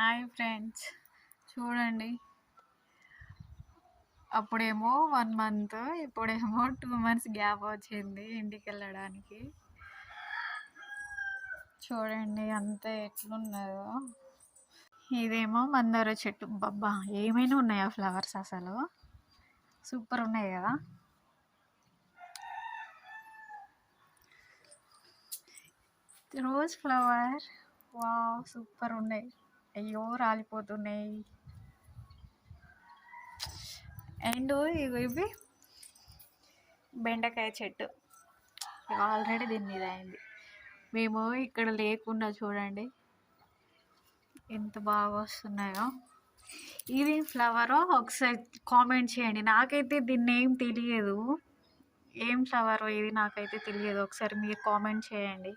Hi friends, చూడండి. అప్పుడేమో 1 month, ఇప్పుడేమో 2 మంత్స్ గ్యాప్ వచ్చింది ఇంటికి వెళ్ళడానికి. చూడండి అంత ఎట్లున్నదో. ఇదేమో మందార చెట్టు. బాబా, ఏమైనా ఉన్నాయా ఫ్లవర్స్, అసలు సూపర్ ఉన్నాయి కదా. రోజ్ ఫ్లవర్, వావ్ సూపర్ ఉన్నాయి. అయ్యో రాలిపోతున్నాయి. అండ్ ఇవి బెండకాయ చెట్టు ఆల్రెడీ దీని మీద అయింది. మేము ఇక్కడ లేకుండా చూడండి ఎంత బాగా వస్తున్నాయో. ఇది ఫ్లవరో ఒకసారి కామెంట్ చేయండి. నాకైతే దీన్ని ఏం తెలియదు, ఏం ఫ్లవరో ఇది నాకైతే తెలియదు. ఒకసారి మీరు కామెంట్ చేయండి.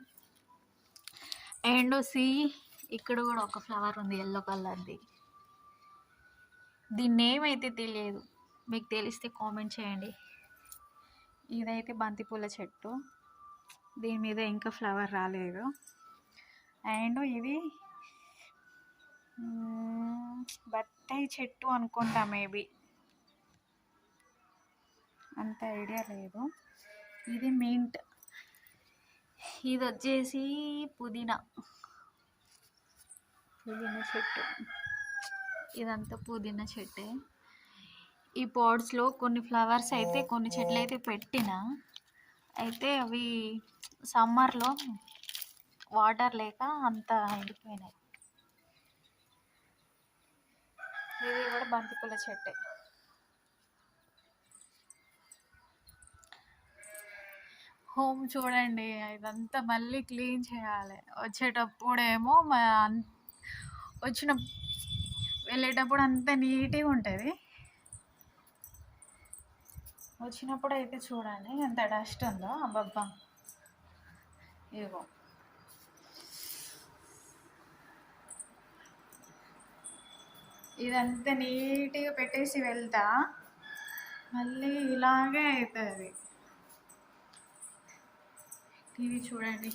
అండ్ ఇక్కడ కూడా ఒక ఫ్లవర్ ఉంది, ఎల్లో కలర్ది. దీన్ని ఏమైతే తెలియదు, మీకు తెలిస్తే కామెంట్ చేయండి. ఇదైతే బంతిపూల చెట్టు, దీని మీద ఇంకా ఫ్లవర్ రాలేదు. అండ్ ఇది బత్తాయి చెట్టు అనుకుంటా, మేబీ, అంత ఐడియా లేదు. ఇది మింట్, ఇది వచ్చేసి పుదీనా చెట్టు. ఇదంతా పుదీనా చెట్టే. ఈ పాట్స్లో కొన్ని ఫ్లవర్స్ అయితే, కొన్ని చెట్లు అయితే పెట్టిన, అయితే అవి సమ్మర్లో వాటర్ లేక అంత ఎండిపోయినాయి. ఇది కూడా బంతిపూల చెట్టే. హోమ్ చూడండి, ఇదంతా మళ్ళీ క్లీన్ చేయాలి. వచ్చేటప్పుడేమో వెళ్ళేటప్పుడు అంతా నీట్గా ఉంటుంది. వచ్చినప్పుడు అయితే చూడండి ఎంత డస్ట్ ఉందో. అబ్బబ్బా, ఇగో ఇదంతా నీట్గా పెట్టేసి వెళ్తా, మళ్ళీ ఇలాగే అవుతుంది. టీవీ చూడండి,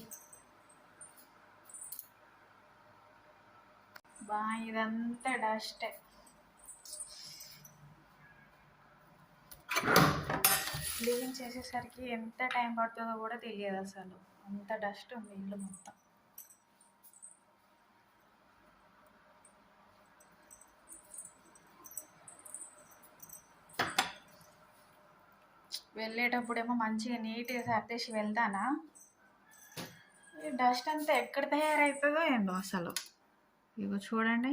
ఇదంతా డస్టే. క్లీన్ చేసేసరికి ఎంత టైం పడుతుందో కూడా తెలియదు అసలు. అంత డస్ట్ ఉంది ఇల్లు మొత్తం. వెళ్ళేటప్పుడేమో మంచిగా నీట్గా సర్దేసి వెళ్తానా, డస్ట్ అంతా ఎక్కడ తయారవుతుందో ఏందో అసలు. ఇగో చూడండి.